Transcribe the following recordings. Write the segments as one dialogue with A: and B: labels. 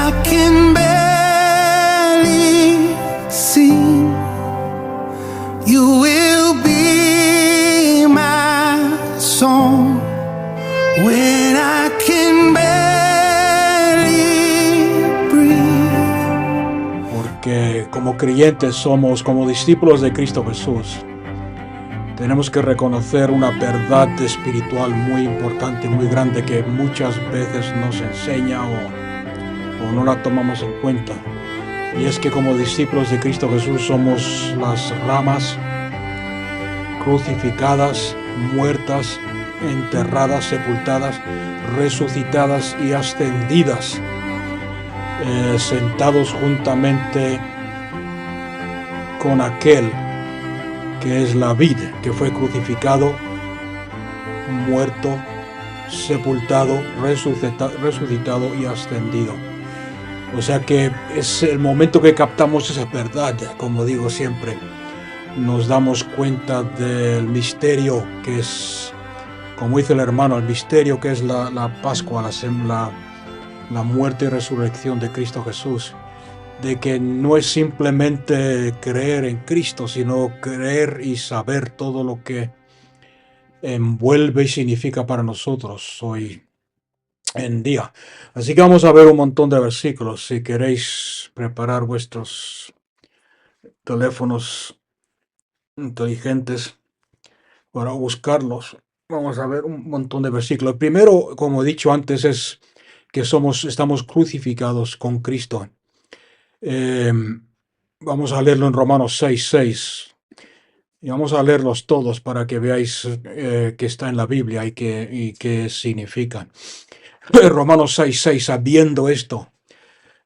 A: I can barely see, you will be my song when I can barely breathe.
B: Porque como creyentes somos, como discípulos de Cristo Jesús, tenemos que reconocer una verdad espiritual muy importante, muy grande, que muchas veces nos enseña o no la tomamos en cuenta. Y es que como discípulos de Cristo Jesús somos las ramas crucificadas, muertas, enterradas, sepultadas, resucitadas y ascendidas, sentados juntamente con aquel que es la vid, que fue crucificado, muerto, sepultado, resucitado y ascendido. O sea que es el momento que captamos esa verdad, como digo siempre, nos damos cuenta del misterio que es, como dice el hermano, el misterio que es la Pascua, la muerte y resurrección de Cristo Jesús. De que no es simplemente creer en Cristo, sino creer y saber todo lo que envuelve y significa para nosotros hoy en día. Así que vamos a ver un montón de versículos. Si queréis preparar vuestros teléfonos inteligentes para buscarlos, vamos a ver un montón de versículos. El primero, como he dicho antes, es que estamos crucificados con Cristo. Vamos a leerlo en Romanos 6:6 y vamos a leerlos todos para que veáis que está en la Biblia y qué significa. Romanos 6:6, sabiendo esto,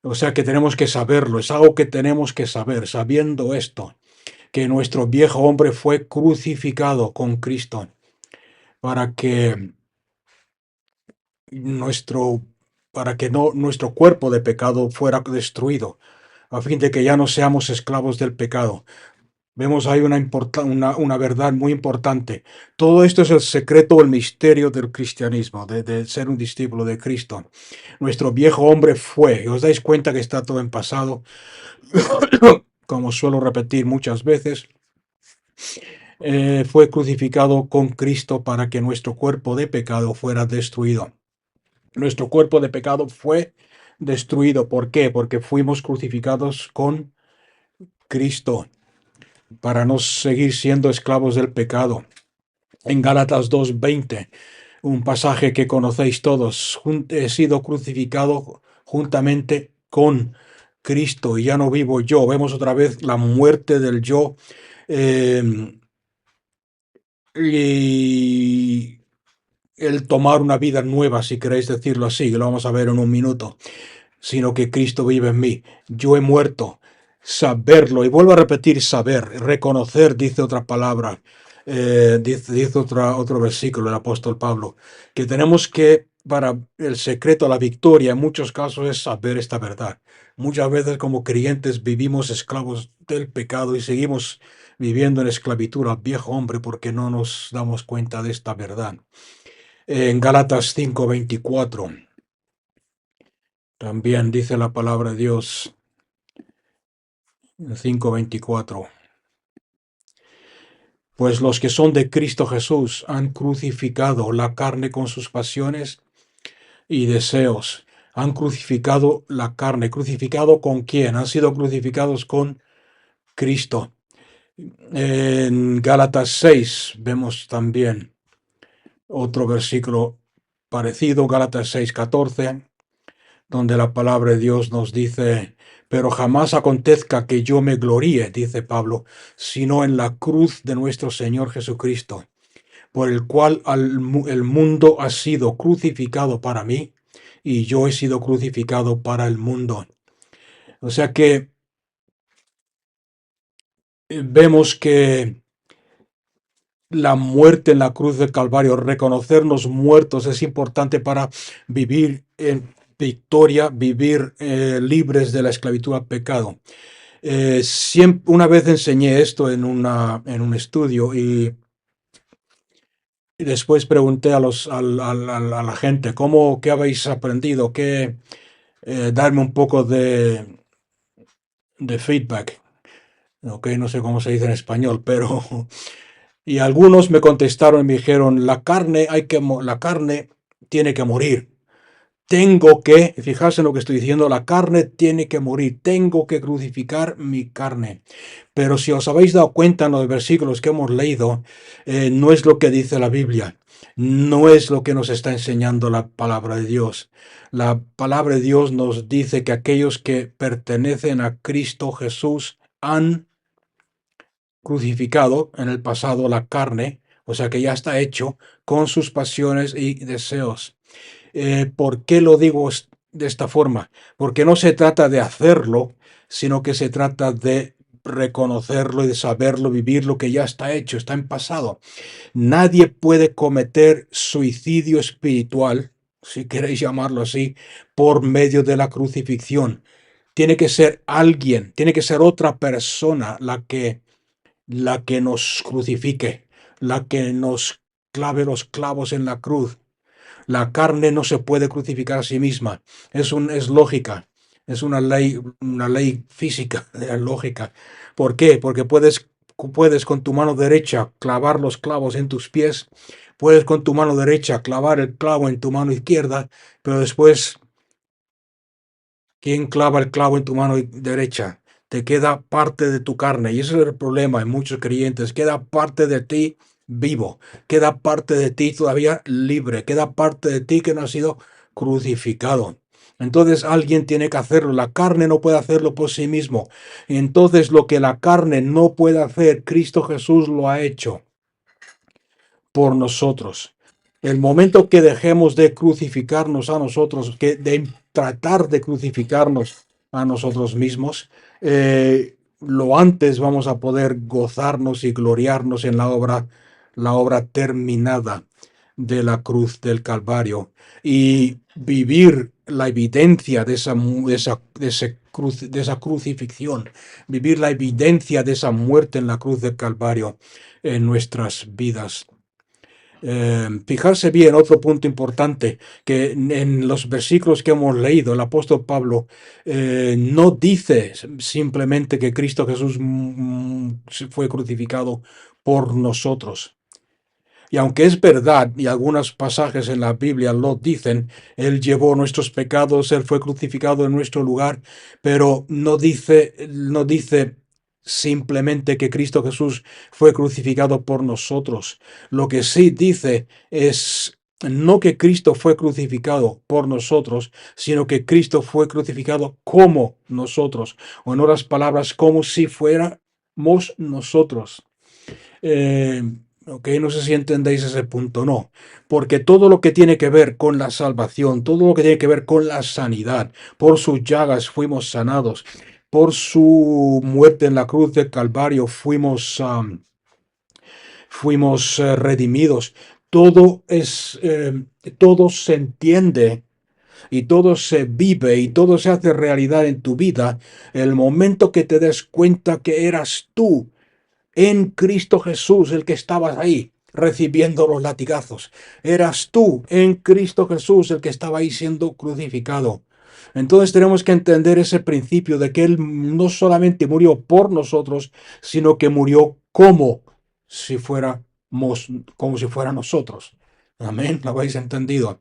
B: o sea que tenemos que saberlo, es algo que tenemos que saber, sabiendo esto, que nuestro viejo hombre fue crucificado con Cristo para que nuestro cuerpo de pecado fuera destruido, a fin de que ya no seamos esclavos del pecado. Vemos ahí una verdad muy importante. Todo esto es el secreto, el misterio del cristianismo, de ser un discípulo de Cristo. Nuestro viejo hombre fue, y os dais cuenta que está todo en pasado, como suelo repetir muchas veces, fue crucificado con Cristo para que nuestro cuerpo de pecado fuera destruido. Nuestro cuerpo de pecado fue destruido. ¿Por qué? Porque fuimos crucificados con Cristo para no seguir siendo esclavos del pecado. En Gálatas 2:20, un pasaje que conocéis todos, he sido crucificado juntamente con Cristo y ya no vivo yo. Vemos otra vez la muerte del yo y el tomar una vida nueva, si queréis decirlo así, que lo vamos a ver en un minuto, sino que Cristo vive en mí. Yo he muerto. Saberlo, y vuelvo a repetir, saber, reconocer, dice otra palabra, dice otro versículo el apóstol Pablo, que tenemos que, para el secreto a la victoria, en muchos casos es saber esta verdad. Muchas veces como creyentes vivimos esclavos del pecado y seguimos viviendo en esclavitud al viejo hombre porque no nos damos cuenta de esta verdad. En Gálatas 5:24 también dice la palabra de Dios, 5:24. Pues los que son de Cristo Jesús han crucificado la carne con sus pasiones y deseos. Han crucificado la carne. ¿Crucificado con quién? Han sido crucificados con Cristo. En Gálatas 6 vemos también otro versículo parecido, Gálatas 6:14, donde la palabra de Dios nos dice: pero jamás acontezca que yo me gloríe, dice Pablo, sino en la cruz de nuestro Señor Jesucristo, por el cual el mundo ha sido crucificado para mí y yo he sido crucificado para el mundo. O sea que vemos que la muerte en la cruz del Calvario, reconocernos muertos, es importante para vivir en victoria, vivir libres de la esclavitud al pecado. Una vez enseñé esto en un estudio y después pregunté a la gente, ¿qué habéis aprendido? darme un poco de feedback. Ok, no sé cómo se dice en español, pero... Y algunos me contestaron y me dijeron, la carne tiene que morir. Fijarse en lo que estoy diciendo, la carne tiene que morir, tengo que crucificar mi carne. Pero si os habéis dado cuenta en los versículos que hemos leído, no es lo que dice la Biblia, no es lo que nos está enseñando la palabra de Dios. La palabra de Dios nos dice que aquellos que pertenecen a Cristo Jesús han crucificado en el pasado la carne, o sea que ya está hecho con sus pasiones y deseos. ¿Por qué lo digo de esta forma? Porque no se trata de hacerlo, sino que se trata de reconocerlo y de saberlo, vivir lo que ya está hecho, está en pasado. Nadie puede cometer suicidio espiritual, si queréis llamarlo así, por medio de la crucifixión. Tiene que ser alguien, tiene que ser otra persona la que nos crucifique, la que nos clave los clavos en la cruz. La carne no se puede crucificar a sí misma. Es lógica. Es una ley física, lógica. ¿Por qué? Porque puedes con tu mano derecha clavar los clavos en tus pies, puedes con tu mano derecha clavar el clavo en tu mano izquierda, pero después, ¿quién clava el clavo en tu mano derecha? Te queda parte de tu carne. Y ese es el problema en muchos creyentes. Queda parte de ti vivo. Queda parte de ti todavía libre. Queda parte de ti que no ha sido crucificado. Entonces alguien tiene que hacerlo. La carne no puede hacerlo por sí mismo. Entonces lo que la carne no puede hacer, Cristo Jesús lo ha hecho por nosotros. El momento que dejemos de crucificarnos a nosotros, de tratar de crucificarnos a nosotros mismos, lo antes vamos a poder gozarnos y gloriarnos en la obra terminada de la cruz del Calvario y vivir la evidencia de esa crucifixión, vivir la evidencia de esa muerte en la cruz del Calvario en nuestras vidas. Fijarse bien, otro punto importante, que en los versículos que hemos leído, el apóstol Pablo no dice simplemente que Cristo Jesús fue crucificado por nosotros. Y aunque es verdad, y algunos pasajes en la Biblia lo dicen, Él llevó nuestros pecados, Él fue crucificado en nuestro lugar, pero no dice simplemente que Cristo Jesús fue crucificado por nosotros. Lo que sí dice es no que Cristo fue crucificado por nosotros, sino que Cristo fue crucificado como nosotros, o en otras palabras, como si fuéramos nosotros. Eh, ok, no sé si entendéis ese punto, no, porque todo lo que tiene que ver con la salvación, todo lo que tiene que ver con la sanidad, por sus llagas fuimos sanados, por su muerte en la cruz del Calvario fuimos redimidos. Todo se entiende y todo se vive y todo se hace realidad en tu vida el momento que te des cuenta que eras tú en Cristo Jesús el que estabas ahí recibiendo los latigazos. Eras tú en Cristo Jesús el que estaba ahí siendo crucificado. Entonces tenemos que entender ese principio de que Él no solamente murió por nosotros, sino que murió si fuéramos, como si fuera nosotros. Amén, ¿lo habéis entendido?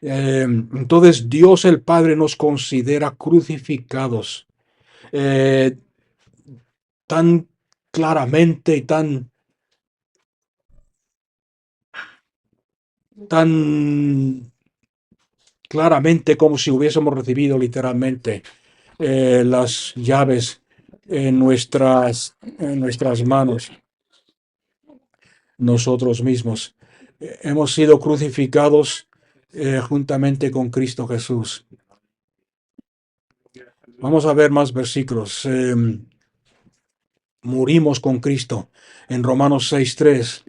B: Entonces Dios el Padre nos considera crucificados eh, tan claramente y tan claramente como si hubiésemos recibido literalmente las llaves en nuestras manos, nosotros mismos. Hemos sido crucificados juntamente con Cristo Jesús. Vamos a ver más versículos. Murimos con Cristo en Romanos 6:3.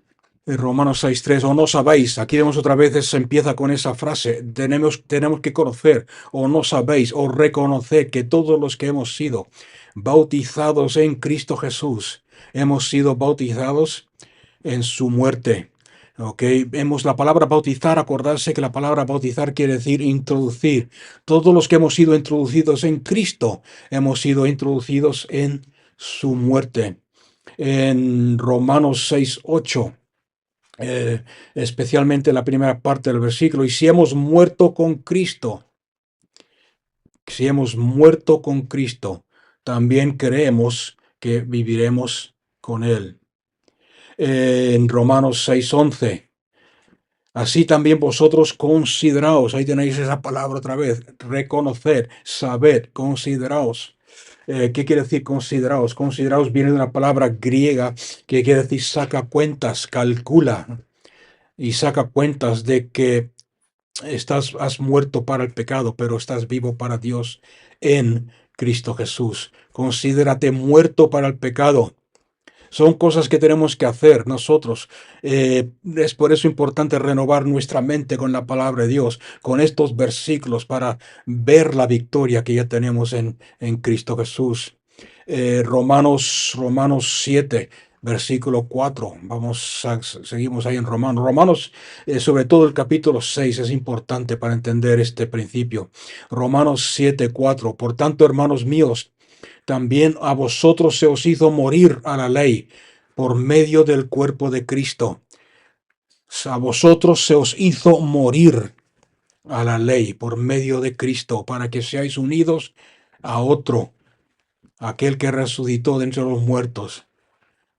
B: En Romanos 6:3, o no sabéis, aquí vemos otra vez, se empieza con esa frase, tenemos que conocer, o no sabéis, o reconocer que todos los que hemos sido bautizados en Cristo Jesús, hemos sido bautizados en su muerte. Ok, vemos la palabra bautizar, acordarse que la palabra bautizar quiere decir introducir. Todos los que hemos sido introducidos en Cristo, hemos sido introducidos en su muerte. En Romanos 6:8, especialmente la primera parte del versículo, y si hemos muerto con Cristo, si hemos muerto con Cristo, también creemos que viviremos con Él. En Romanos 6:11, así también vosotros consideraos, ahí tenéis esa palabra otra vez, reconocer, saber, consideraos. ¿Qué quiere decir consideraos? Consideraos viene de una palabra griega que quiere decir saca cuentas, calcula y saca cuentas de que has muerto para el pecado, pero estás vivo para Dios en Cristo Jesús. Considérate muerto para el pecado. Son cosas que tenemos que hacer nosotros. Es por eso importante renovar nuestra mente con la palabra de Dios, con estos versículos, para ver la victoria que ya tenemos en Cristo Jesús. Romanos 7, versículo 4. Seguimos ahí en Romanos. Romanos, sobre todo el capítulo 6, es importante para entender este principio. Romanos 7, 4. Por tanto, hermanos míos, también a vosotros se os hizo morir a la ley por medio del cuerpo de Cristo. A vosotros se os hizo morir a la ley por medio de Cristo, para que seáis unidos a otro, aquel que resucitó de entre los muertos.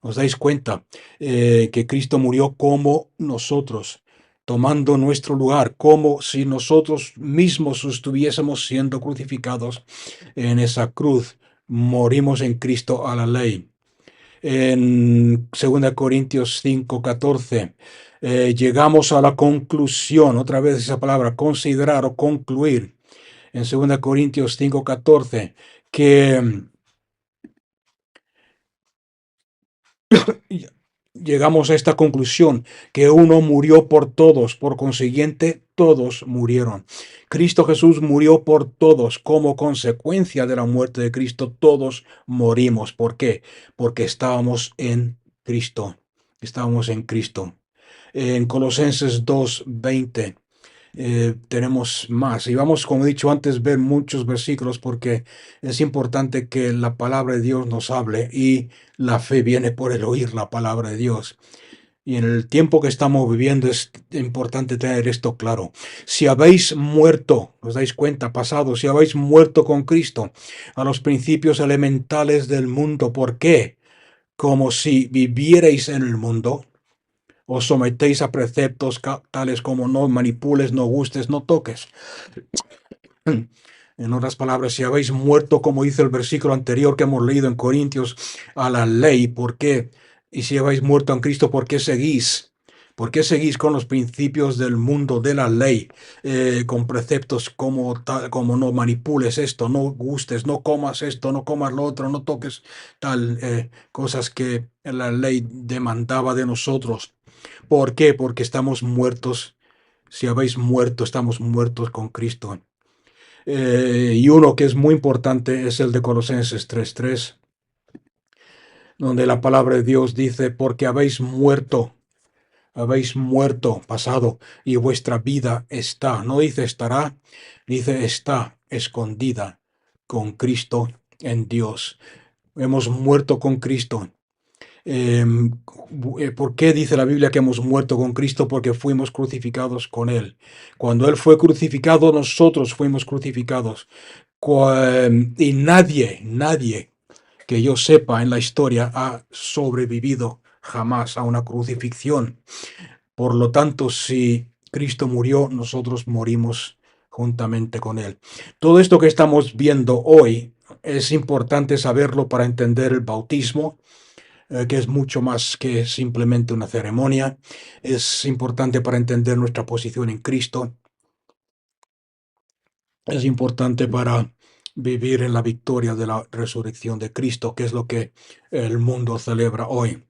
B: ¿Os dais cuenta que Cristo murió como nosotros, tomando nuestro lugar, como si nosotros mismos estuviésemos siendo crucificados en esa cruz? Morimos en Cristo a la ley. En 2 Corintios 5:14, llegamos a la conclusión, otra vez esa palabra, considerar o concluir, en 2 Corintios 5:14, que llegamos a esta conclusión, que uno murió por todos, por consiguiente, todos murieron. Cristo Jesús murió por todos, como consecuencia de la muerte de Cristo, todos morimos. ¿Por qué? Porque estábamos en Cristo. Estábamos en Cristo. En Colosenses 2:20 tenemos más. Y vamos, como he dicho antes, ver muchos versículos porque es importante que la palabra de Dios nos hable y la fe viene por el oír la palabra de Dios. Y en el tiempo que estamos viviendo es importante tener esto claro. Si habéis muerto, os dais cuenta, pasado, si habéis muerto con Cristo a los principios elementales del mundo, ¿por qué? Como si vivierais en el mundo, os sometéis a preceptos tales como no manipules, no gustes, no toques. En otras palabras, si habéis muerto, como dice el versículo anterior que hemos leído en Corintios, a la ley, ¿por qué? Y si habéis muerto en Cristo, ¿por qué seguís? ¿Por qué seguís con los principios del mundo de la ley? Con preceptos como no manipules esto, no gustes, no comas esto, no comas lo otro, no toques cosas que la ley demandaba de nosotros. ¿Por qué? Porque estamos muertos. Si habéis muerto, estamos muertos con Cristo. Y uno que es muy importante es el de Colosenses 3:3, donde la palabra de Dios dice, porque habéis muerto, pasado, y vuestra vida está, no dice estará, dice está escondida con Cristo en Dios. Hemos muerto con Cristo. ¿Por qué dice la Biblia que hemos muerto con Cristo? Porque fuimos crucificados con Él. Cuando Él fue crucificado, nosotros fuimos crucificados. Y nadie que yo sepa en la historia ha sobrevivido jamás a una crucifixión. Por lo tanto, si Cristo murió, nosotros morimos juntamente con Él. Todo esto que estamos viendo hoy es importante saberlo para entender el bautismo, que es mucho más que simplemente una ceremonia. Es importante para entender nuestra posición en Cristo. Es importante para vivir en la victoria de la resurrección de Cristo, que es lo que el mundo celebra hoy.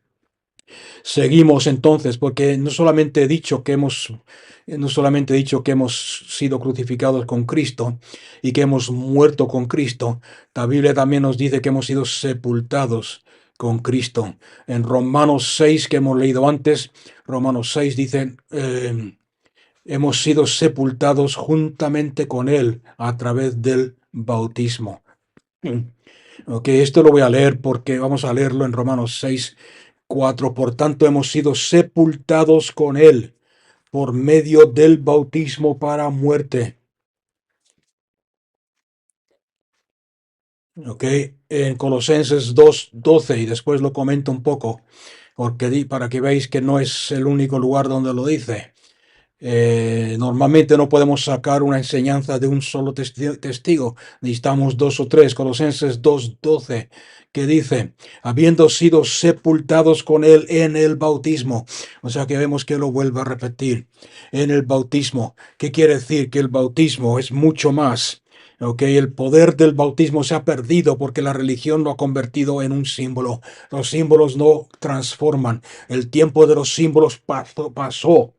B: Seguimos entonces, porque no solamente he dicho que hemos sido crucificados con Cristo y que hemos muerto con Cristo, la Biblia también nos dice que hemos sido sepultados con Cristo. En Romanos 6, que hemos leído antes, Romanos 6 dice, hemos sido sepultados juntamente con Él a través del bautismo. Ok, esto lo voy a leer porque vamos a leerlo en Romanos 6, 4. Por tanto, hemos sido sepultados con Él por medio del bautismo para muerte. Ok, en Colosenses 2, 12, y después lo comento un poco, porque para que veáis que no es el único lugar donde lo dice. Normalmente no podemos sacar una enseñanza de un solo testigo, necesitamos dos o tres. Colosenses 2:12, que dice, habiendo sido sepultados con él en el bautismo. O sea que vemos que lo vuelve a repetir, en el bautismo. ¿Qué quiere decir? Que el bautismo es mucho más. Okay, el poder del bautismo se ha perdido porque la religión lo ha convertido en un símbolo. Los símbolos no transforman. El tiempo de los símbolos pasó.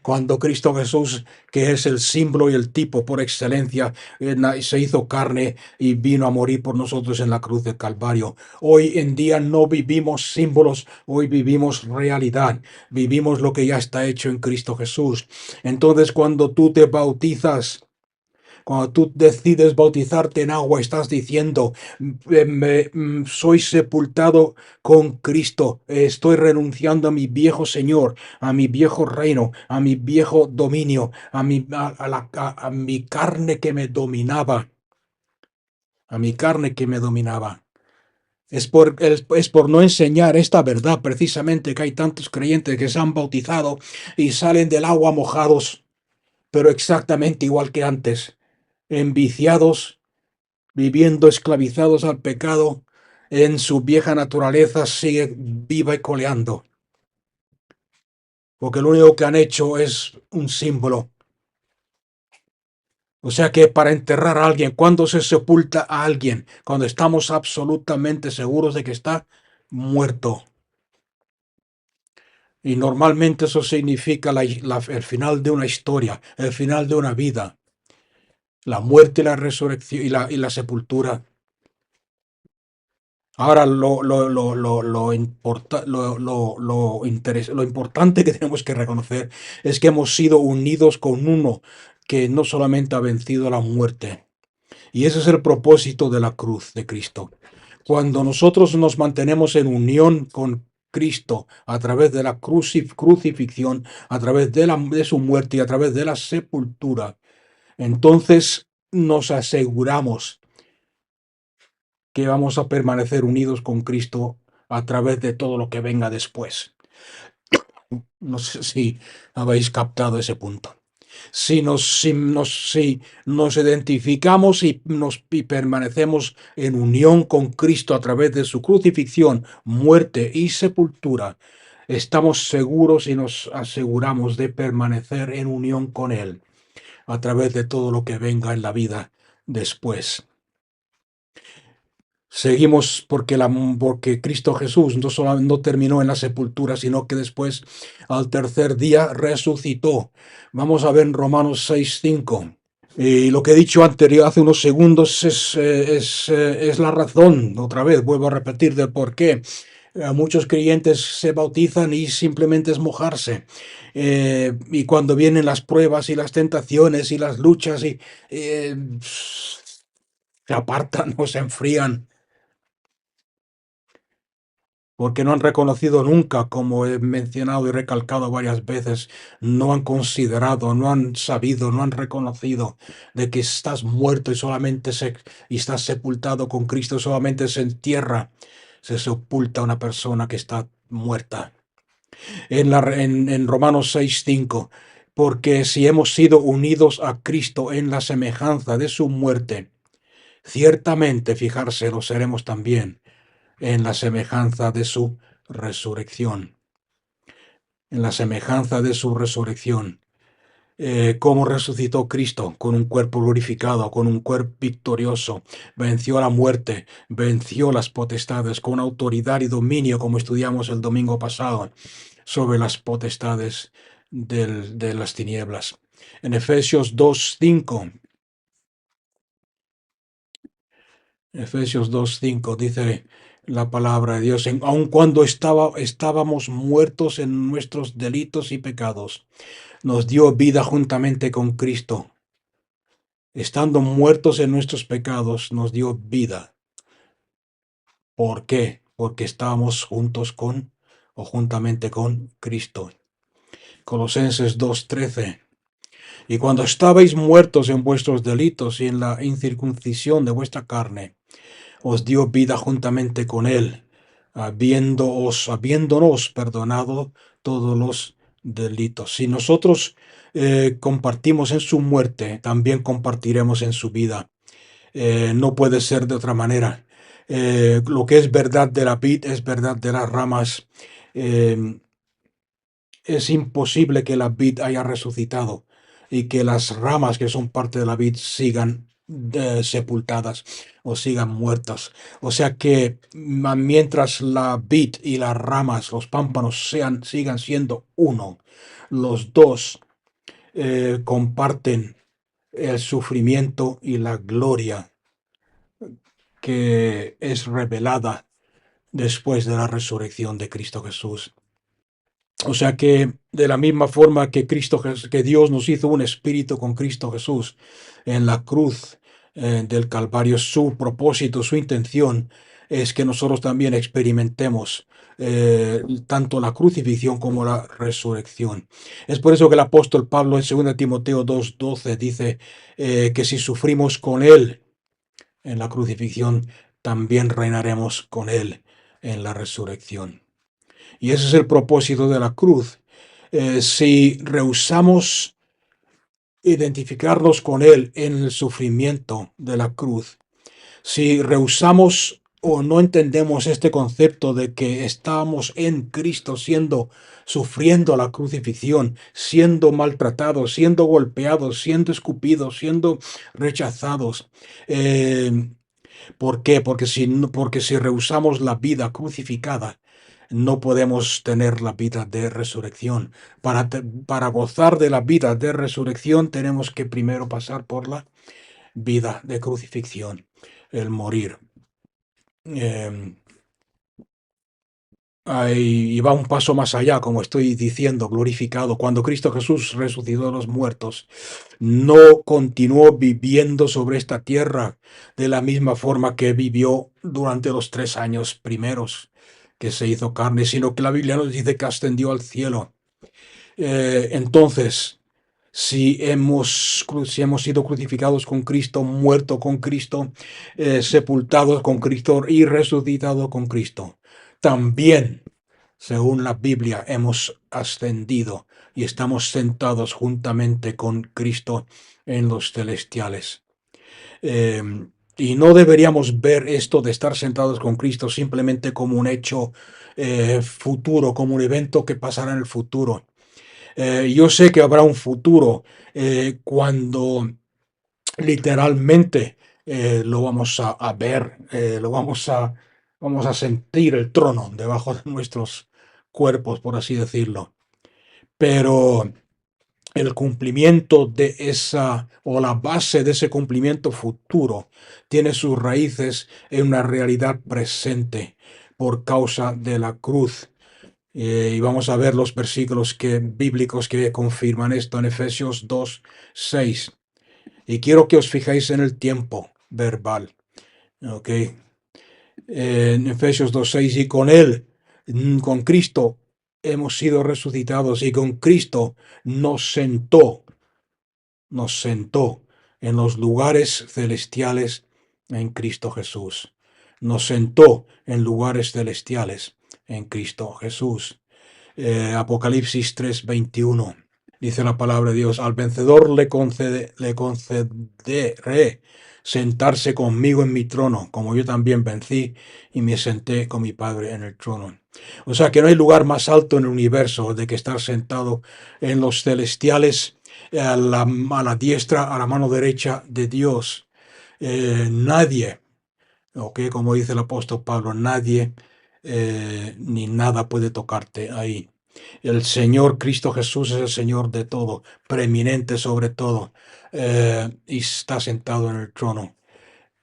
B: Cuando Cristo Jesús, que es el símbolo y el tipo por excelencia, se hizo carne y vino a morir por nosotros en la cruz del Calvario. Hoy en día no vivimos símbolos, hoy vivimos realidad, vivimos lo que ya está hecho en Cristo Jesús. Entonces, cuando tú te bautizas, cuando tú decides bautizarte en agua, estás diciendo, soy sepultado con Cristo, estoy renunciando a mi viejo Señor, a mi viejo reino, a mi viejo dominio, a mi carne que me dominaba, a mi carne que me dominaba. Es por no enseñar esta verdad precisamente que hay tantos creyentes que se han bautizado y salen del agua mojados, pero exactamente igual que antes, enviciados, viviendo esclavizados al pecado, en su vieja naturaleza sigue viva y coleando, porque lo único que han hecho es un símbolo. O sea que para enterrar a alguien, cuando se sepulta a alguien, cuando estamos absolutamente seguros de que está muerto. Y normalmente eso significa el final de una historia, el final de una vida, la muerte y la resurrección y la sepultura. Ahora, lo importante que tenemos que reconocer es que hemos sido unidos con uno que no solamente ha vencido la muerte. Y ese es el propósito de la cruz de Cristo. Cuando nosotros nos mantenemos en unión con Cristo a través de la crucifixión, a través de su muerte y a través de la sepultura, entonces nos aseguramos que vamos a permanecer unidos con Cristo a través de todo lo que venga después. No sé si habéis captado ese punto. Si nos identificamos y permanecemos en unión con Cristo a través de su crucifixión, muerte y sepultura, estamos seguros y nos aseguramos de permanecer en unión con Él a través de todo lo que venga en la vida después. Seguimos porque Cristo Jesús no terminó en la sepultura, sino que después, al tercer día, resucitó. Vamos a ver en Romanos 6:5. Y lo que he dicho hace unos segundos es la razón, otra vez vuelvo a repetir, del por qué. Muchos creyentes se bautizan y simplemente es mojarse. Y cuando vienen las pruebas y las tentaciones y las luchas se apartan o se enfrían, porque no han reconocido nunca, como he mencionado y recalcado varias veces, no han considerado, no han sabido, no han reconocido de que estás muerto y estás sepultado con Cristo, solamente se entierra, se sepulta una persona que está muerta. En Romanos 6:5, porque si hemos sido unidos a Cristo en la semejanza de su muerte, ciertamente, fijarse, lo seremos también en la semejanza de su resurrección. En la semejanza de su resurrección. Cómo resucitó Cristo con un cuerpo glorificado, con un cuerpo victorioso, venció la muerte, venció las potestades con autoridad y dominio, como estudiamos el domingo pasado, sobre las potestades de las tinieblas. En Efesios 2:5 Efesios 2:5 dice la palabra de Dios, aun cuando estábamos muertos en nuestros delitos y pecados, nos dio vida juntamente con Cristo. Estando muertos en nuestros pecados, nos dio vida. ¿Por qué? Porque estábamos juntos con o juntamente con Cristo. Colosenses 2:13. Y cuando estabais muertos en vuestros delitos y en la incircuncisión de vuestra carne, os dio vida juntamente con él, habiéndonos perdonado todos los delitos. Si nosotros compartimos en su muerte, también compartiremos en su vida. No puede ser de otra manera. Lo que es verdad de la vid es verdad de las ramas. Eh, es imposible que la vid haya resucitado y que las ramas que son parte de la vid sigan sepultadas o sigan muertas. O sea que mientras la vid y las ramas, los pámpanos sigan siendo uno, los dos comparten el sufrimiento y la gloria que es revelada después de la resurrección de Cristo Jesús. O sea que de la misma forma que que Dios nos hizo un espíritu con Cristo Jesús en la cruz del Calvario, su propósito, su intención es que nosotros también experimentemos tanto la crucifixión como la resurrección. Es por eso que el apóstol Pablo en 2 Timoteo 2:12 dice que si sufrimos con él en la crucifixión, también reinaremos con él en la resurrección. Y ese es el propósito de la cruz. Si rehusamos identificarnos con Él en el sufrimiento de la cruz, si rehusamos o no entendemos este concepto de que estamos en Cristo sufriendo la crucifixión, siendo maltratados, siendo golpeados, siendo escupidos, siendo rechazados, ¿por qué? Porque si rehusamos la vida crucificada, no podemos tener la vida de resurrección. Para gozar de la vida de resurrección tenemos que primero pasar por la vida de crucifixión, el morir. Y va un paso más allá, como estoy diciendo, glorificado. Cuando Cristo Jesús resucitó de los muertos, no continuó viviendo sobre esta tierra de la misma forma que vivió durante los 3 años primeros que se hizo carne, sino que la Biblia nos dice que ascendió al cielo. Entonces, si hemos sido crucificados con Cristo, muerto con Cristo, sepultados con Cristo y resucitado con Cristo, también, según la Biblia, hemos ascendido y estamos sentados juntamente con Cristo en los celestiales. Eh, y no deberíamos ver esto de estar sentados con Cristo simplemente como un hecho futuro, como un evento que pasará en el futuro. Yo sé que habrá un futuro cuando literalmente lo vamos a ver, vamos a sentir el trono debajo de nuestros cuerpos, por así decirlo. Pero el cumplimiento de esa, o la base de ese cumplimiento futuro, tiene sus raíces en una realidad presente por causa de la cruz. Y vamos a ver los versículos bíblicos que confirman esto en Efesios 2:6. Y quiero que os fijéis en el tiempo verbal. ¿Ok? En Efesios 2:6, y con Él, con Cristo, hemos sido resucitados y con Cristo nos sentó en los lugares celestiales en Cristo Jesús. Nos sentó en lugares celestiales en Cristo Jesús. Apocalipsis 3:21. Dice la palabra de Dios, al vencedor le concederé sentarse conmigo en mi trono, como yo también vencí y me senté con mi Padre en el trono. O sea que no hay lugar más alto en el universo de que estar sentado en los celestiales, a la diestra, a la mano derecha de Dios. Nadie, como dice el apóstol Pablo, nadie ni nada puede tocarte ahí. El Señor Cristo Jesús es el Señor de todo, preeminente sobre todo, y está sentado en el trono.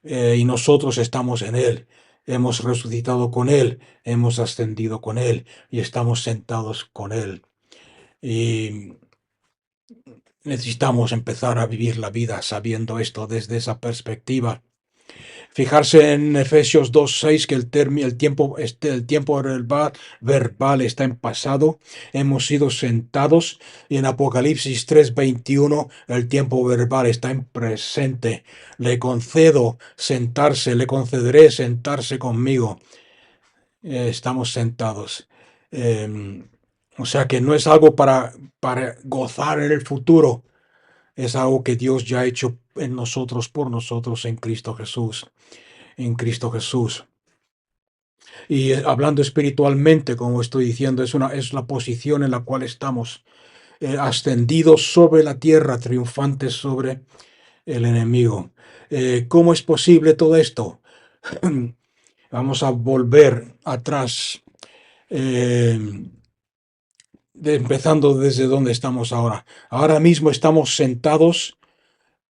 B: y nosotros estamos en Él. Hemos resucitado con Él, hemos ascendido con Él y estamos sentados con Él. Y necesitamos empezar a vivir la vida sabiendo esto desde esa perspectiva. Fijarse en Efesios 2:6 que el tiempo verbal está en pasado, hemos sido sentados, y en Apocalipsis 3:21 el tiempo verbal está en presente. Le concedo sentarse, le concederé sentarse conmigo. Estamos sentados. O sea que no es algo para gozar en el futuro, es algo que Dios ya ha hecho en nosotros, por nosotros, en Cristo Jesús. En Cristo Jesús. Y hablando espiritualmente, como estoy diciendo, es la posición en la cual estamos, ascendidos sobre la tierra, triunfantes sobre el enemigo. ¿Cómo es posible todo esto? Vamos a volver atrás, empezando desde donde estamos ahora. Ahora mismo estamos sentados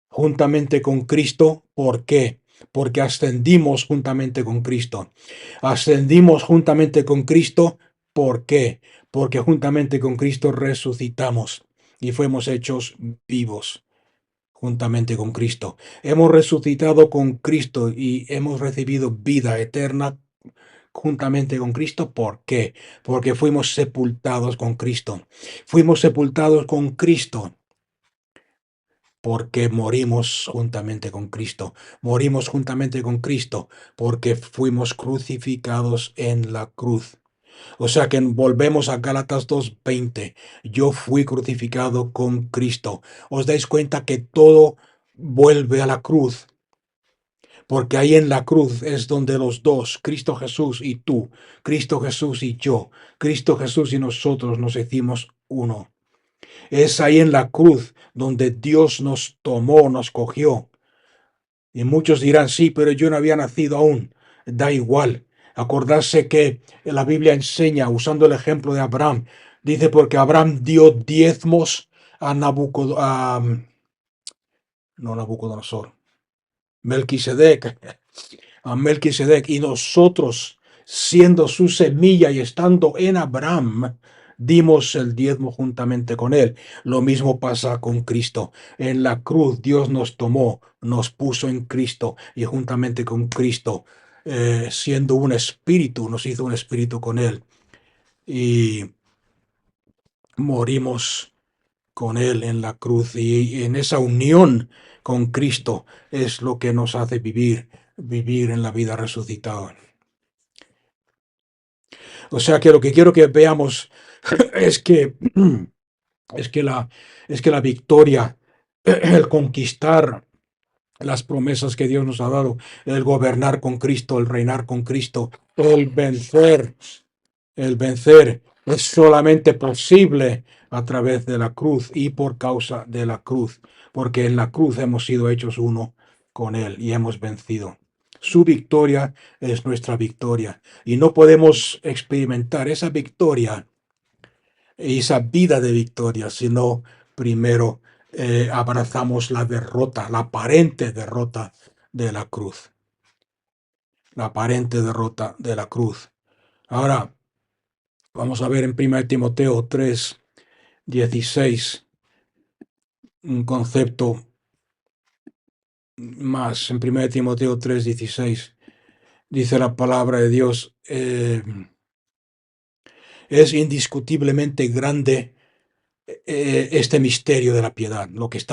B: juntamente con Cristo. ¿Por qué? Porque ascendimos juntamente con Cristo. Ascendimos juntamente con Cristo. ¿Por qué? Porque juntamente con Cristo resucitamos y fuimos hechos vivos juntamente con Cristo. Hemos resucitado con Cristo y hemos recibido vida eterna juntamente con Cristo. ¿Por qué? Porque fuimos sepultados con Cristo. Fuimos sepultados con Cristo porque morimos juntamente con Cristo. Morimos juntamente con Cristo porque fuimos crucificados en la cruz. O sea que volvemos a Gálatas 2:20. Yo fui crucificado con Cristo. ¿Os dais cuenta que todo vuelve a la cruz? Porque ahí en la cruz es donde los dos, Cristo Jesús y tú, Cristo Jesús y yo, Cristo Jesús y nosotros nos hicimos uno. Es ahí en la cruz donde Dios nos tomó, nos cogió. Y muchos dirán, sí, pero yo no había nacido aún. Da igual. Acordarse que la Biblia enseña, usando el ejemplo de Abraham, dice porque Abraham dio diezmos a Nabucodonosor, Melquisedec, a Melquisedec, y nosotros, siendo su semilla y estando en Abraham, dimos el diezmo juntamente con él. Lo mismo pasa con Cristo. En la cruz Dios nos tomó, nos puso en Cristo y juntamente con Cristo, siendo un espíritu, nos hizo un espíritu con él. Y morimos con él en la cruz, y en esa unión con Cristo es lo que nos hace vivir en la vida resucitada. O sea que lo que quiero que veamos es que es que la victoria, el conquistar las promesas que Dios nos ha dado, el gobernar con Cristo, el reinar con Cristo, el vencer es solamente posible a través de la cruz y por causa de la cruz, porque en la cruz hemos sido hechos uno con Él y hemos vencido. Su victoria es nuestra victoria y no podemos experimentar esa victoria y esa vida de victoria si no primero abrazamos la derrota, la aparente derrota de la cruz. La aparente derrota de la cruz. Ahora, vamos a ver en 1 Timoteo 3:16 un concepto más. En 1 Timoteo 3:16 dice la palabra de Dios, es indiscutiblemente grande este misterio de la piedad. Lo que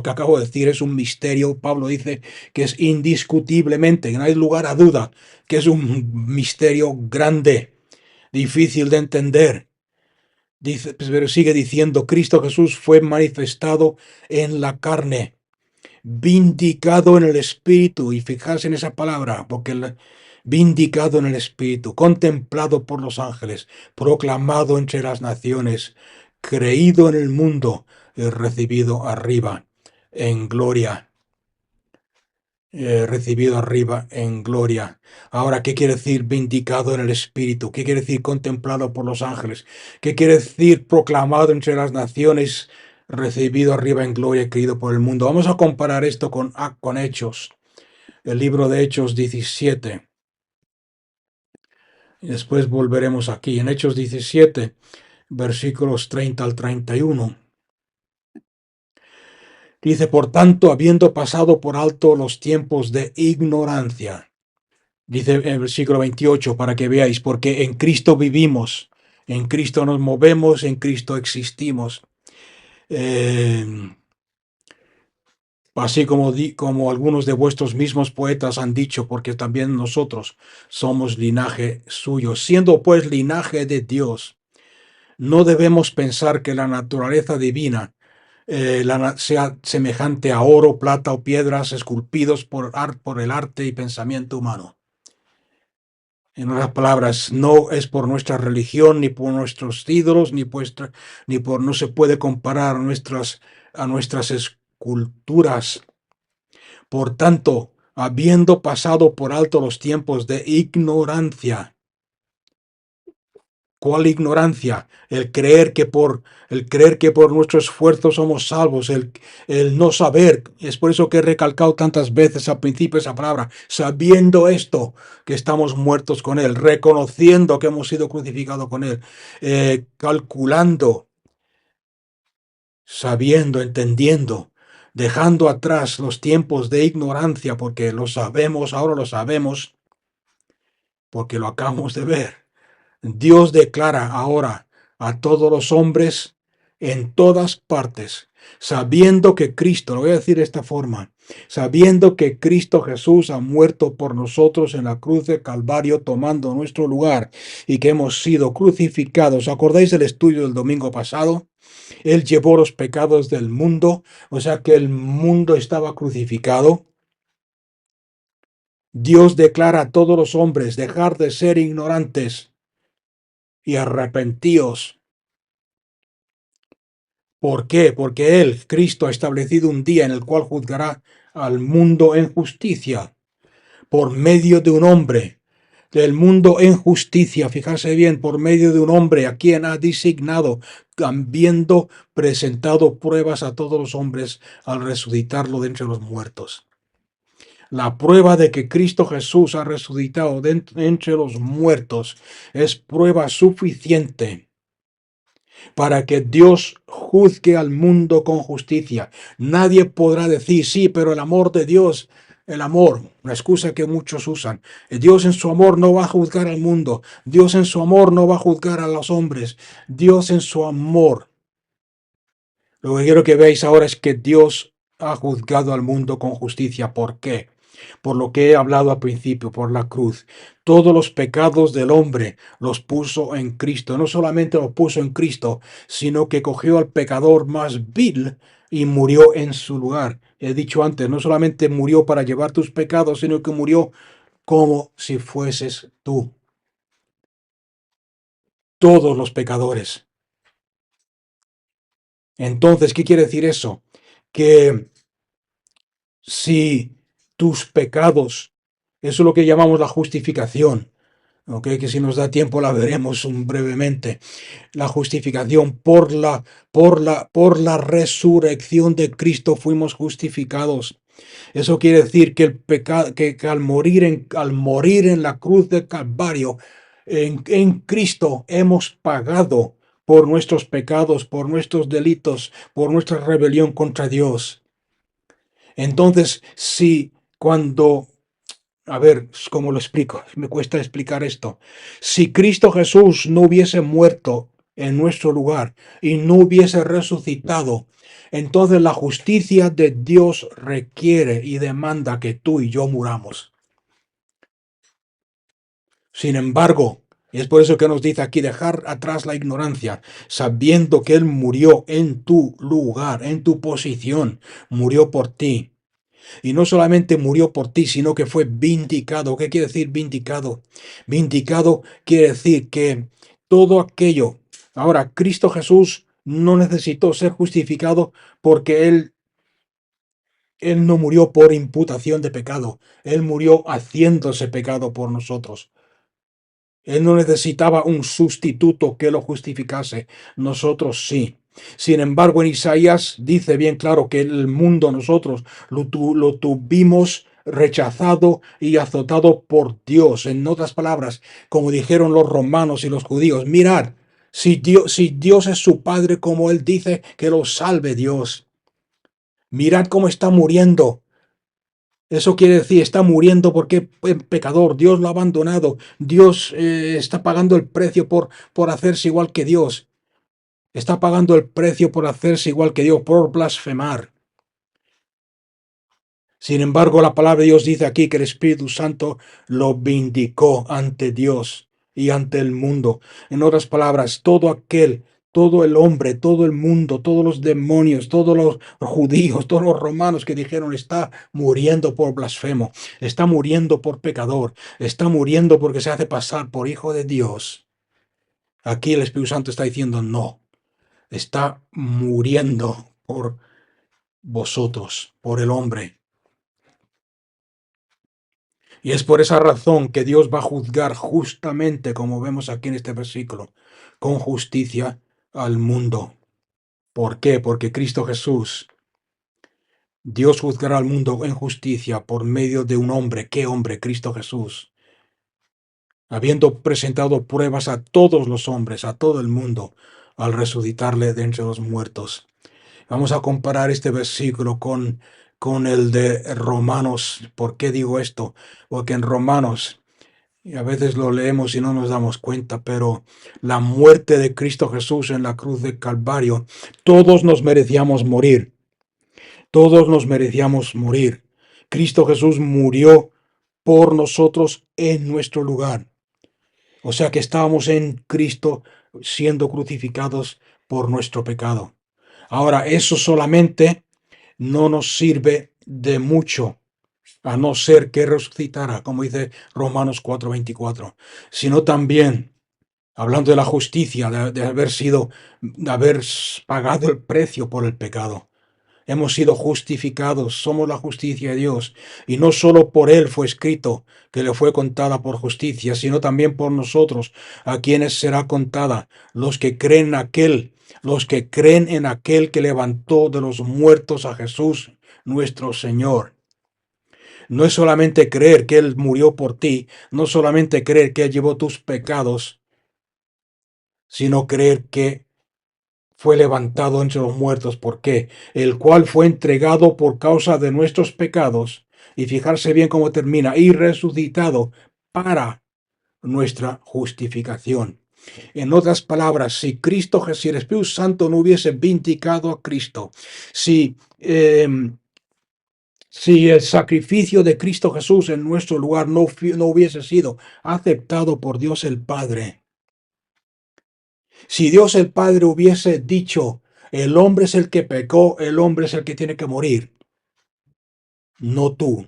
B: acabo de decir es un misterio. Pablo dice que es indiscutiblemente, no hay lugar a duda, que es un misterio grande, difícil de entender. Dice, pero sigue diciendo, Cristo Jesús fue manifestado en la carne, vindicado en el Espíritu, y fijarse en esa palabra, porque vindicado en el Espíritu, contemplado por los ángeles, proclamado entre las naciones, creído en el mundo y recibido arriba en gloria. Recibido arriba en gloria. Ahora, ¿qué quiere decir vindicado en el Espíritu? ¿Qué quiere decir contemplado por los ángeles? ¿Qué quiere decir proclamado entre las naciones, recibido arriba en gloria y creído por el mundo? Vamos a comparar esto con Hechos. el libro de Hechos 17. Y después volveremos aquí. En Hechos 17, versículos 30 al 31. Dice, por tanto, habiendo pasado por alto los tiempos de ignorancia. Dice en el versículo 28, para que veáis, porque en Cristo vivimos, en Cristo nos movemos, en Cristo existimos. Así como algunos de vuestros mismos poetas han dicho, porque también nosotros somos linaje suyo. Siendo pues linaje de Dios, no debemos pensar que la naturaleza divina sea semejante a oro, plata o piedras esculpidos por el arte y pensamiento humano. En otras palabras, no es por nuestra religión, ni por nuestros ídolos, no se puede comparar a nuestras esculturas. Por tanto, habiendo pasado por alto los tiempos de ignorancia. ¿Cuál ignorancia? El creer que por nuestro esfuerzo somos salvos, el no saber. Es por eso que he recalcado tantas veces al principio esa palabra, sabiendo esto, que estamos muertos con Él, reconociendo que hemos sido crucificados con Él, calculando, sabiendo, entendiendo, dejando atrás los tiempos de ignorancia, porque lo sabemos, ahora lo sabemos, porque lo acabamos de ver. Dios declara ahora a todos los hombres en todas partes, sabiendo que Cristo, lo voy a decir de esta forma, sabiendo que Cristo Jesús ha muerto por nosotros en la cruz de Calvario tomando nuestro lugar y que hemos sido crucificados. ¿Acordáis del estudio del domingo pasado? Él llevó los pecados del mundo, o sea que el mundo estaba crucificado. Dios declara a todos los hombres, dejar de ser ignorantes y arrepentíos. ¿Por qué? Porque Él, Cristo, ha establecido un día en el cual juzgará al mundo en justicia, por medio de un hombre, del mundo en justicia, fijarse bien, por medio de un hombre a quien ha designado, habiendo presentado pruebas a todos los hombres al resucitarlo de entre los muertos. La prueba de que Cristo Jesús ha resucitado de entre los muertos es prueba suficiente para que Dios juzgue al mundo con justicia. Nadie podrá decir, sí, pero el amor de Dios, el amor, una excusa que muchos usan. Dios en su amor no va a juzgar al mundo. Dios en su amor no va a juzgar a los hombres. Dios en su amor. Lo que quiero que veáis ahora es que Dios ha juzgado al mundo con justicia. ¿Por qué? Por lo que he hablado al principio, por la cruz. Todos los pecados del hombre los puso en Cristo. No solamente los puso en Cristo, sino que cogió al pecador más vil y murió en su lugar. He dicho antes, no solamente murió para llevar tus pecados, sino que murió como si fueses tú. Todos los pecadores. Entonces, ¿qué quiere decir eso? Que si tus pecados, eso es lo que llamamos la justificación, ¿ok? Que si nos da tiempo la veremos brevemente. La justificación por la resurrección de Cristo fuimos justificados. Eso quiere decir que el pecado, que al morir en la cruz del Calvario, en Cristo hemos pagado por nuestros pecados, por nuestros delitos, por nuestra rebelión contra Dios. Entonces, a ver, ¿cómo lo explico? Me cuesta explicar esto. Si Cristo Jesús no hubiese muerto en nuestro lugar y no hubiese resucitado, entonces la justicia de Dios requiere y demanda que tú y yo muramos. Sin embargo, y es por eso que nos dice aquí dejar atrás la ignorancia, sabiendo que Él murió en tu lugar, en tu posición, murió por ti. Y no solamente murió por ti, sino que fue vindicado. ¿Qué quiere decir vindicado? Vindicado quiere decir que todo aquello. Ahora, Cristo Jesús no necesitó ser justificado porque Él no murió por imputación de pecado. Él murió haciéndose pecado por nosotros. Él no necesitaba un sustituto que lo justificase. Nosotros sí. Sin embargo, en Isaías dice bien claro que el mundo nosotros lo tuvimos rechazado y azotado por Dios. En otras palabras, como dijeron los romanos y los judíos, mirad, si Dios es su Padre, como Él dice, que lo salve Dios. Mirad cómo está muriendo. Eso quiere decir, está muriendo porque es pecador. Dios lo ha abandonado. Dios está pagando el precio por hacerse igual que Dios. Está pagando el precio por hacerse igual que Dios, por blasfemar. Sin embargo, la palabra de Dios dice aquí que el Espíritu Santo lo vindicó ante Dios y ante el mundo. En otras palabras, todo el hombre, todo el mundo, todos los demonios, todos los judíos, todos los romanos que dijeron está muriendo por blasfemo, está muriendo por pecador, está muriendo porque se hace pasar por hijo de Dios. Aquí el Espíritu Santo está diciendo no, está muriendo por vosotros, por el hombre. Y es por esa razón que Dios va a juzgar justamente, como vemos aquí en este versículo, con justicia al mundo. ¿Por qué? Porque Cristo Jesús, Dios juzgará al mundo en justicia por medio de un hombre. ¿Qué hombre? Cristo Jesús. Habiendo presentado pruebas a todos los hombres, a todo el mundo, al resucitarle de entre los muertos. Vamos a comparar este versículo con el de Romanos. ¿Por qué digo esto? Porque en Romanos, y a veces lo leemos y no nos damos cuenta, pero la muerte de Cristo Jesús en la cruz de Calvario, todos nos merecíamos morir. Todos nos merecíamos morir. Cristo Jesús murió por nosotros en nuestro lugar. O sea que estábamos en Cristo siendo crucificados por nuestro pecado. Ahora, eso solamente no nos sirve de mucho, a no ser que resucitara, como dice Romanos 4:24, sino también, hablando de la justicia, de haber pagado el precio por el pecado. Hemos sido justificados, somos la justicia de Dios, y no solo por Él fue escrito, que le fue contada por justicia, sino también por nosotros, a quienes será contada, los que creen en aquel que levantó de los muertos a Jesús, nuestro Señor. No es solamente creer que Él murió por ti, no solamente creer que Él llevó tus pecados, sino creer que fue levantado entre los muertos. ¿Por qué? El cual fue entregado por causa de nuestros pecados, y fijarse bien cómo termina, y resucitado para nuestra justificación. En otras palabras, si el Espíritu Santo no hubiese vindicado a Cristo, si el sacrificio de Cristo Jesús en nuestro lugar no hubiese sido aceptado por Dios el Padre, si Dios el Padre hubiese dicho, el hombre es el que pecó, el hombre es el que tiene que morir, no tú.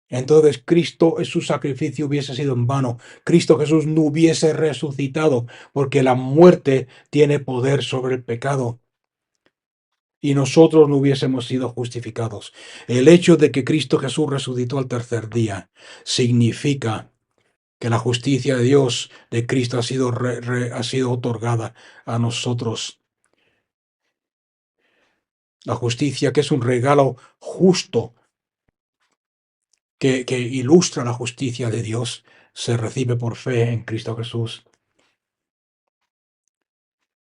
B: Entonces Cristo, su sacrificio hubiese sido en vano. Cristo Jesús no hubiese resucitado, porque la muerte tiene poder sobre el pecado. Y nosotros no hubiésemos sido justificados. El hecho de que Cristo Jesús resucitó al tercer día significa que la justicia de Dios, de Cristo, ha sido otorgada a nosotros. La justicia, que es un regalo justo, que ilustra la justicia de Dios, se recibe por fe en Cristo Jesús.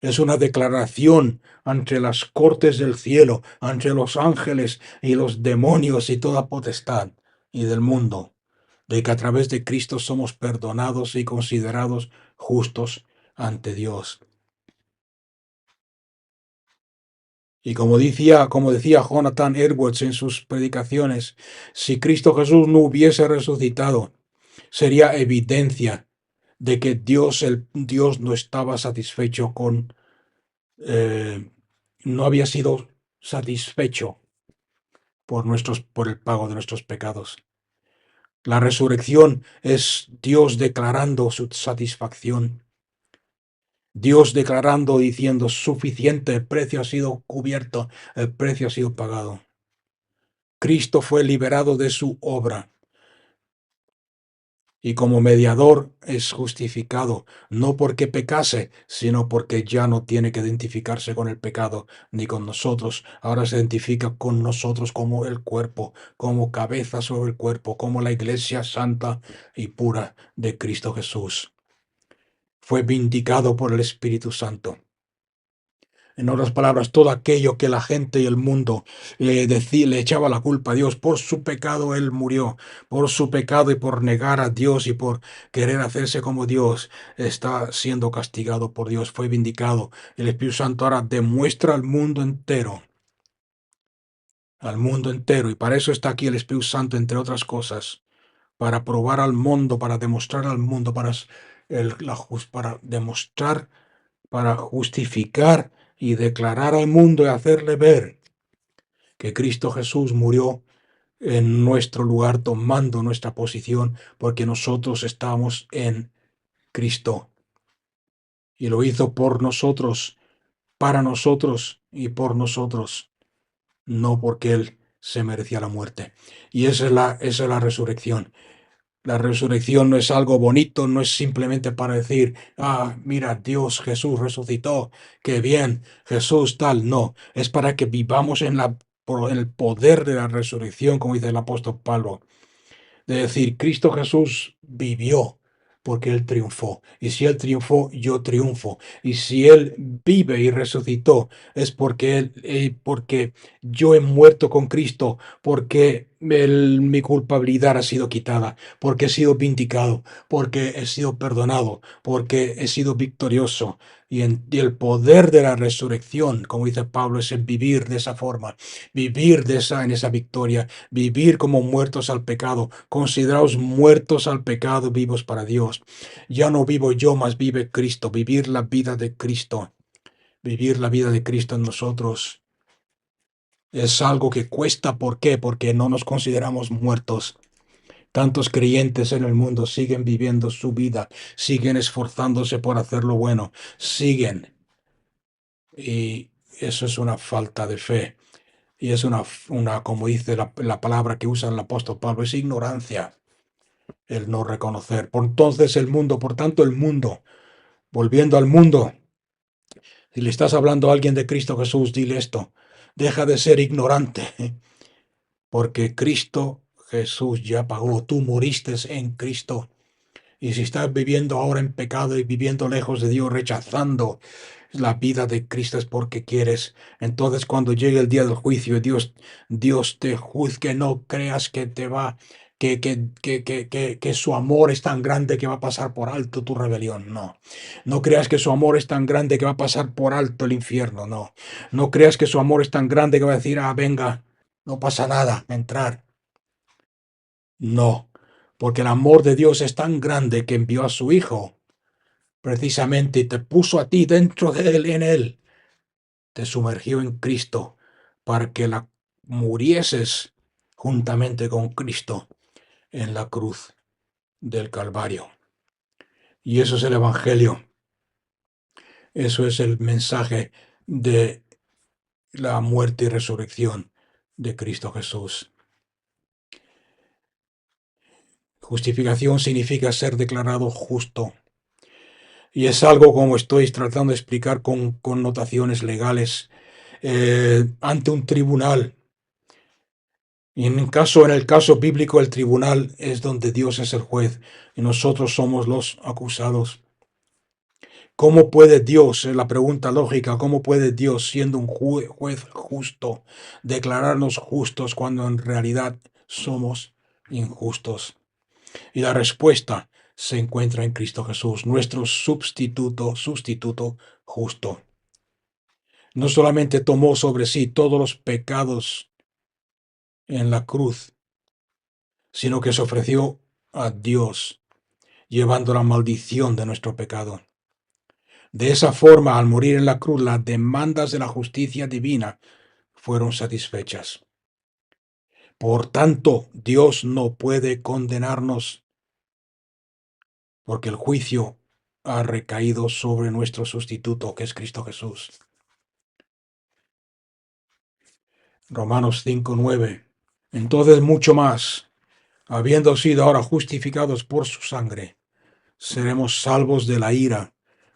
B: Es una declaración ante las cortes del cielo, ante los ángeles y los demonios y toda potestad y del mundo, de que a través de Cristo somos perdonados y considerados justos ante Dios. Y como decía Jonathan Edwards en sus predicaciones, si Cristo Jesús no hubiese resucitado, sería evidencia de que Dios no estaba satisfecho no había sido satisfecho por el pago de nuestros pecados. La resurrección es Dios declarando su satisfacción. Dios declarando, diciendo, suficiente, el precio ha sido cubierto, el precio ha sido pagado. Cristo fue liberado de su obra. y como mediador es justificado, no porque pecase, sino porque ya no tiene que identificarse con el pecado ni con nosotros. Ahora se identifica con nosotros como el cuerpo, como cabeza sobre el cuerpo, como la iglesia santa y pura de Cristo Jesús. Fue vindicado por el Espíritu Santo. En otras palabras, todo aquello que la gente y el mundo le echaba la culpa a Dios, por su pecado Él murió, por su pecado y por negar a Dios y por querer hacerse como Dios, está siendo castigado por Dios, fue vindicado. El Espíritu Santo ahora demuestra al mundo entero, y para eso está aquí el Espíritu Santo, entre otras cosas, para probar al mundo, para demostrar al mundo, para demostrar, para justificar y declarar al mundo y hacerle ver que Cristo Jesús murió en nuestro lugar, tomando nuestra posición, porque nosotros estábamos en Cristo. Y lo hizo por nosotros, para nosotros y por nosotros, no porque Él se merecía la muerte. Y esa es la resurrección. La resurrección no es algo bonito, no es simplemente para decir, ah, mira, Dios, Jesús resucitó, qué bien, Jesús tal. No, es para que vivamos en el poder de la resurrección, como dice el apóstol Pablo. De decir, Cristo Jesús vivió porque Él triunfó. Y si Él triunfó, yo triunfo. Y si Él vive y resucitó, es porque yo he muerto con Cristo, porque mi culpabilidad ha sido quitada, porque he sido vindicado, porque he sido perdonado, porque he sido victorioso. Y el poder de la resurrección, como dice Pablo, es el vivir de esa forma, vivir en esa victoria, vivir como muertos al pecado. Consideraos muertos al pecado, vivos para Dios. Ya no vivo yo, mas vive Cristo. Vivir la vida de Cristo. Vivir la vida de Cristo en nosotros es algo que cuesta. ¿Por qué? Porque no nos consideramos muertos. Tantos creyentes en el mundo siguen viviendo su vida, siguen esforzándose por hacer lo bueno, siguen. Y eso es una falta de fe. Y es como dice la palabra que usa el apóstol Pablo, es ignorancia el no reconocer. Por entonces por tanto el mundo, volviendo al mundo, si le estás hablando a alguien de Cristo Jesús, dile esto, deja de ser ignorante, porque Cristo Jesús ya pagó, tú moriste en Cristo. Y si estás viviendo ahora en pecado y viviendo lejos de Dios, rechazando la vida de Cristo es porque quieres. Entonces cuando llegue el día del juicio, Dios te juzgue, no creas que te va, que su amor es tan grande que va a pasar por alto tu rebelión. No. No creas que su amor es tan grande que va a pasar por alto el infierno. No. No creas que su amor es tan grande que va a decir, ah, venga, no pasa nada, entrar. No. Porque el amor de Dios es tan grande que envió a su Hijo precisamente y te puso a ti dentro de él, en él, te sumergió en Cristo para que murieses juntamente con Cristo en la cruz del Calvario. Y eso es el Evangelio. Eso es el mensaje de la muerte y resurrección de Cristo Jesús. Justificación significa ser declarado justo. Y es algo como estoy tratando de explicar con connotaciones legales ante un tribunal. Y en el caso bíblico, el tribunal es donde Dios es el juez y nosotros somos los acusados. ¿Cómo puede Dios, la pregunta lógica, cómo puede Dios, siendo un juez justo, declararnos justos cuando en realidad somos injustos? Y la respuesta se encuentra en Cristo Jesús, nuestro sustituto justo. No solamente tomó sobre sí todos los pecados en la cruz, sino que se ofreció a Dios, llevando la maldición de nuestro pecado. De esa forma, al morir en la cruz, las demandas de la justicia divina fueron satisfechas. Por tanto, Dios no puede condenarnos, porque el juicio ha recaído sobre nuestro sustituto, que es Cristo Jesús. Romanos 5:9. Entonces, mucho más, habiendo sido ahora justificados por su sangre, seremos salvos de la ira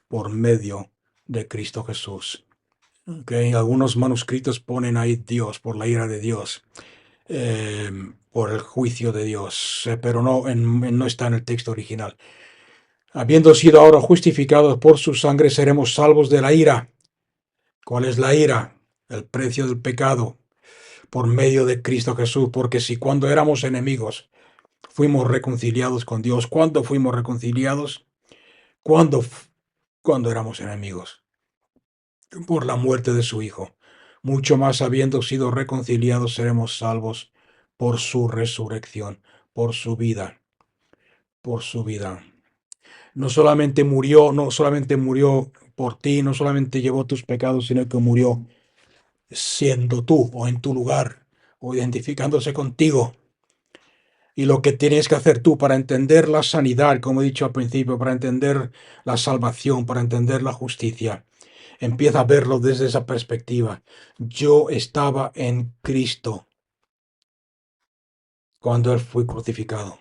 B: por medio de Cristo Jesús. Okay. Algunos manuscritos ponen ahí Dios, por la ira de Dios, por el juicio de Dios, pero no está en el texto original. Habiendo sido ahora justificados por su sangre, seremos salvos de la ira. ¿Cuál es la ira? El precio del pecado por medio de Cristo Jesús, porque si cuando éramos enemigos fuimos reconciliados con Dios, ¿cuándo fuimos reconciliados? Cuando éramos enemigos, por la muerte de su Hijo. Mucho más habiendo sido reconciliados seremos salvos por su resurrección, por su vida, por su vida. No solamente murió por ti, no solamente llevó tus pecados, sino que murió siendo tú o en tu lugar o identificándose contigo. Y lo que tienes que hacer tú para entender la sanidad, como he dicho al principio, para entender la salvación, para entender la justicia, empieza a verlo desde esa perspectiva. Yo estaba en Cristo cuando Él fue crucificado.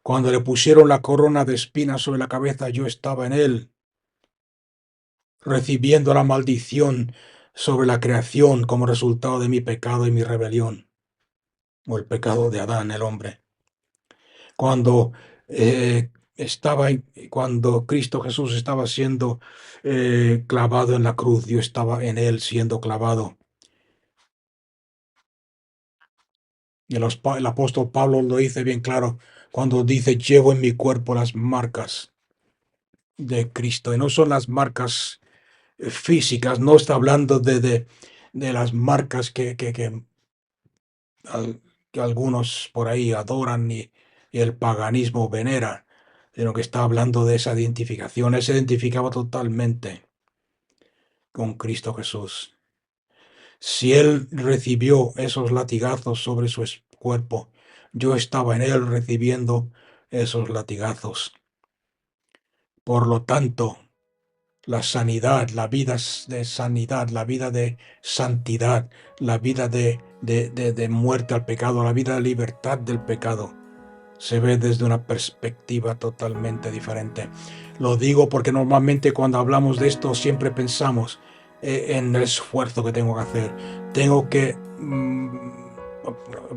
B: Cuando le pusieron la corona de espinas sobre la cabeza, yo estaba en Él, recibiendo la maldición sobre la creación como resultado de mi pecado y mi rebelión, o el pecado de Adán, el hombre. Cuando cuando Cristo Jesús estaba siendo clavado en la cruz, yo estaba en Él siendo clavado. Y el apóstol Pablo lo dice bien claro cuando dice, llevo en mi cuerpo las marcas de Cristo. Y no son las marcas físicas, no está hablando de las marcas que algunos por ahí adoran y el paganismo venera, sino que está hablando de esa identificación. Él se identificaba totalmente con Cristo Jesús. Si Él recibió esos latigazos sobre su cuerpo, yo estaba en Él recibiendo esos latigazos. Por lo tanto, la sanidad, la vida de sanidad, la vida de santidad, la vida de muerte al pecado, la vida de libertad del pecado, se ve desde una perspectiva totalmente diferente. Lo digo porque normalmente cuando hablamos de esto siempre pensamos en el esfuerzo que tengo que hacer. Tengo que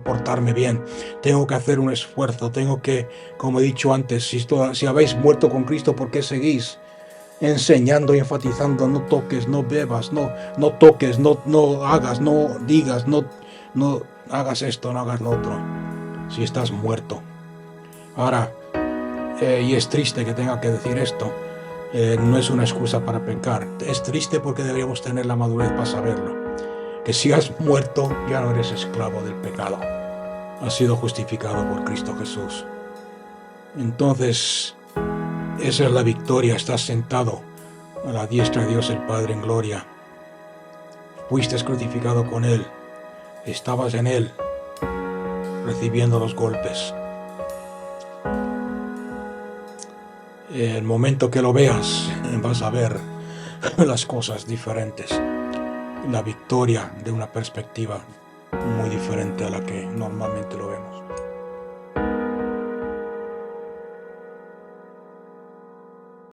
B: portarme bien, tengo que hacer un esfuerzo, tengo que, como he dicho antes, si habéis muerto con Cristo, ¿por qué seguís enseñando y enfatizando? No toques, no bebas, no toques, no hagas, no digas, no hagas esto, no hagas lo otro, si estás muerto. Ahora, y es triste que tenga que decir esto, no es una excusa para pecar. Es triste porque deberíamos tener la madurez para saberlo. Que si has muerto, ya no eres esclavo del pecado. Has sido justificado por Cristo Jesús. Entonces, esa es la victoria. Estás sentado a la diestra de Dios el Padre en gloria. Fuiste crucificado con Él. Estabas en Él, recibiendo los golpes. El momento que lo veas, vas a ver las cosas diferentes. La victoria de una perspectiva muy diferente a la que normalmente lo vemos.